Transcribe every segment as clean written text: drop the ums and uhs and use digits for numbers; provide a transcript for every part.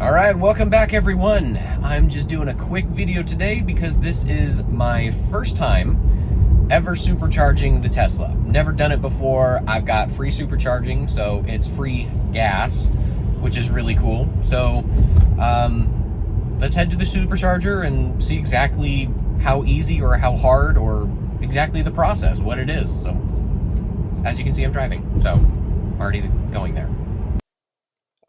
All right, welcome back everyone. I'm just doing a quick video today because this is my first time ever supercharging the Tesla. Never done it before. I've got free supercharging, so it's free gas, which is really cool. So let's head to the supercharger and see exactly how easy or how hard or exactly the process, what it is. So as you can see, I'm driving, so already going there.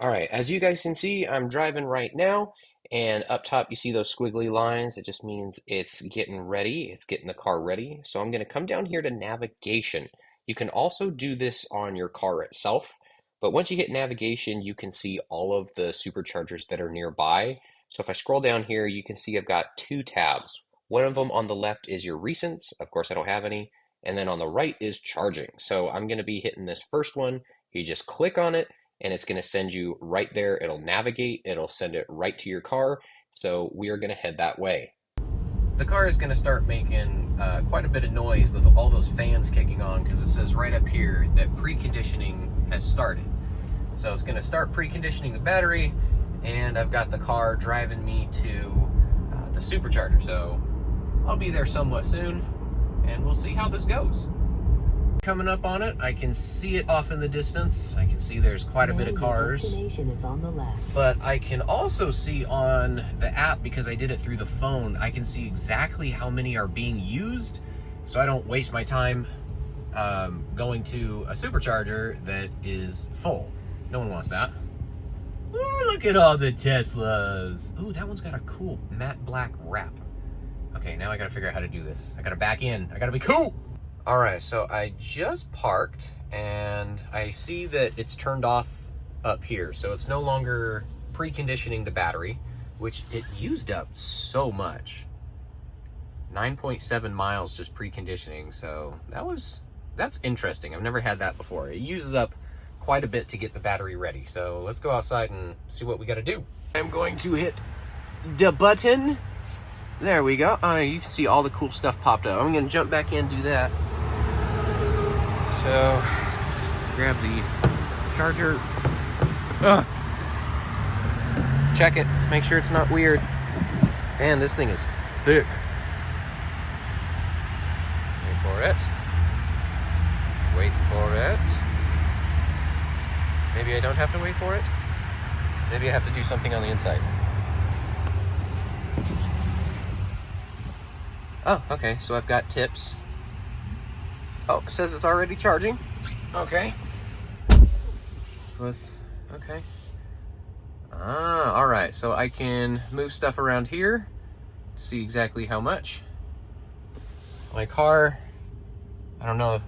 All right, as you guys can see, I'm driving right now, and up top you see those squiggly lines. It just means it's getting ready. It's getting the car ready. So I'm going to come down here to navigation. You can also do this on your car itself, but once you hit navigation, you can see all of the superchargers that are nearby. So if I scroll down here, you can see I've got two tabs. One of them on the left is your recents. Of course, I don't have any. And then on the right is charging. So I'm going to be hitting this first one. You just click on it, and it's going to send you right there. It'll navigate, it'll send it right to your car. So we are going to head that way. The car is going to start making quite a bit of noise with all those fans kicking on, because it says right up here that preconditioning has started. So it's going to start preconditioning the battery, and I've got the car driving me to the supercharger. So I'll be there somewhat soon, and we'll see how this goes. Coming up on it, I can see it off in the distance. I can see there's quite a bit of cars. Destination is on the left. But I can also see on the app, because I did it through the phone, I can see exactly how many are being used, so I don't waste my time going to a supercharger that is full. No one wants that. Ooh, look at all the Teslas. Ooh, that one's got a cool matte black wrap. Okay, now I gotta figure out how to do this. I gotta back in. I gotta be cool. All right, so I just parked, and I see that it's turned off up here. So it's no longer preconditioning the battery, which it used up so much. 9.7 miles just preconditioning. So that's interesting. I've never had that before. It uses up quite a bit to get the battery ready. So let's go outside and see what we got to do. I'm going to hit the button. There we go. You can see all the cool stuff popped up. I'm going to jump back in and do that. So, grab the charger. Check it. Make sure it's not weird. Man, this thing is thick. Wait for it. Wait for it. Maybe I don't have to wait for it. Maybe I have to do something on the inside. Oh, okay. So I've got tips. Oh, it says it's already charging. Okay. So let's, okay. All right. So I can move stuff around here, see exactly how much. My car, I don't know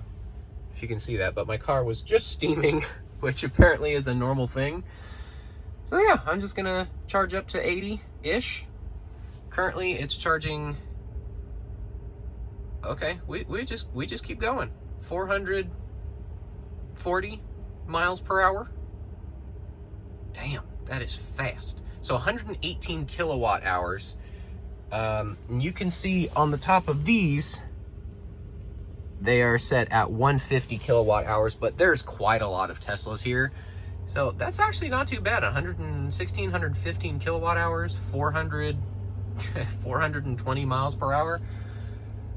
if you can see that, but my car was just steaming, which apparently is a normal thing. So yeah, I'm just gonna charge up to 80-ish. Currently it's charging. Okay, we just keep going. 440 miles per hour. Damn, that is fast. So 118 kilowatt hours. And you can see on the top of these, they are set at 150 kilowatt hours, but there's quite a lot of Teslas here. So that's actually not too bad. 116, 115 kilowatt hours, 420 miles per hour.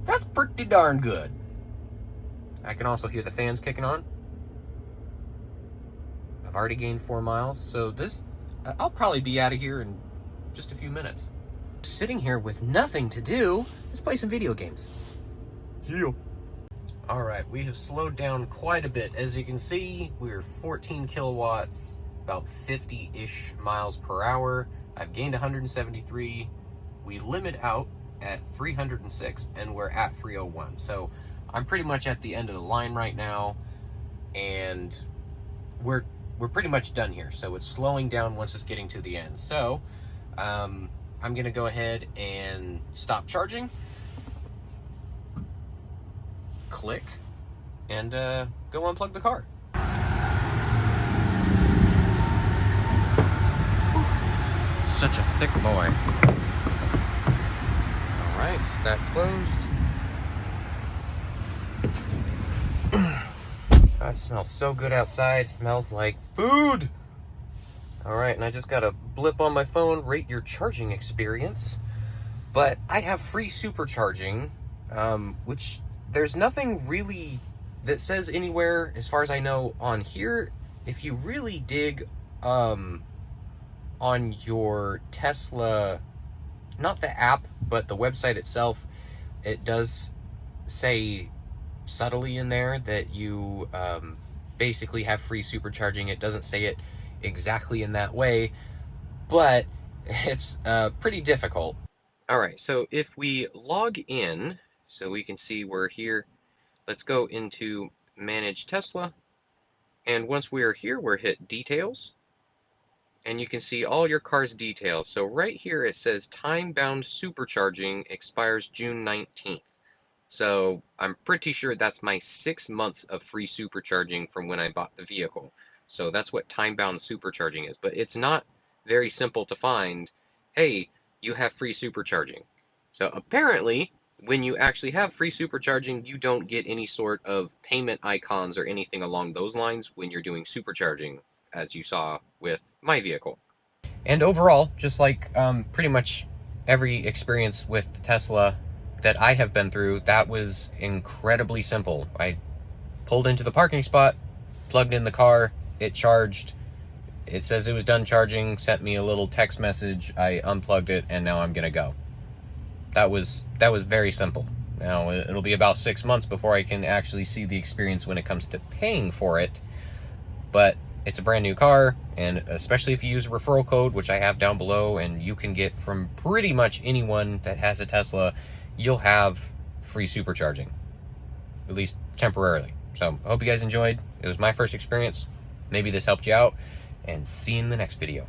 That's pretty darn good. I can also hear the fans kicking on. I've already gained 4 miles, so I'll probably be out of here in just a few minutes. Sitting here with nothing to do, let's play some video games. Yeah. All right, we have slowed down quite a bit. As you can see, we're 14 kilowatts, about 50-ish miles per hour. I've gained 173. We limit out at 306, and we're at 301. So I'm pretty much at the end of the line right now, and we're pretty much done here. So it's slowing down once it's getting to the end. So I'm gonna go ahead and stop charging, click, and go unplug the car. Such a thick boy. Alright, that closed. That smells so good outside. It smells like food. Alright, and I just got a blip on my phone, rate your charging experience. But I have free supercharging, which there's nothing really that says anywhere, as far as I know, on here. If you really dig on your Tesla, not the app, but the website itself, it does say subtly in there that you basically have free supercharging. It doesn't say it exactly in that way, but it's pretty difficult. All right, so if we log in, so we can see we're here, let's go into Manage Tesla. And once we are here, we're hit Details. And you can see all your car's details. So right here it says time-bound supercharging expires June 19th. So I'm pretty sure that's my 6 months of free supercharging from when I bought the vehicle. So that's what time-bound supercharging is. But it's not very simple to find, hey, you have free supercharging. So apparently, when you actually have free supercharging, you don't get any sort of payment icons or anything along those lines when you're doing supercharging, as you saw with my vehicle. And overall, just like pretty much every experience with Tesla that I have been through, that was incredibly simple. I pulled into the parking spot, plugged in the car, it charged. It says it was done charging, sent me a little text message, I unplugged it, and now I'm gonna go. That was very simple. Now, it'll be about 6 months before I can actually see the experience when it comes to paying for it, but it's a brand new car, and especially if you use a referral code, which I have down below, and you can get from pretty much anyone that has a Tesla, you'll have free supercharging, at least temporarily. So I hope you guys enjoyed. It was my first experience. Maybe this helped you out, and see you in the next video.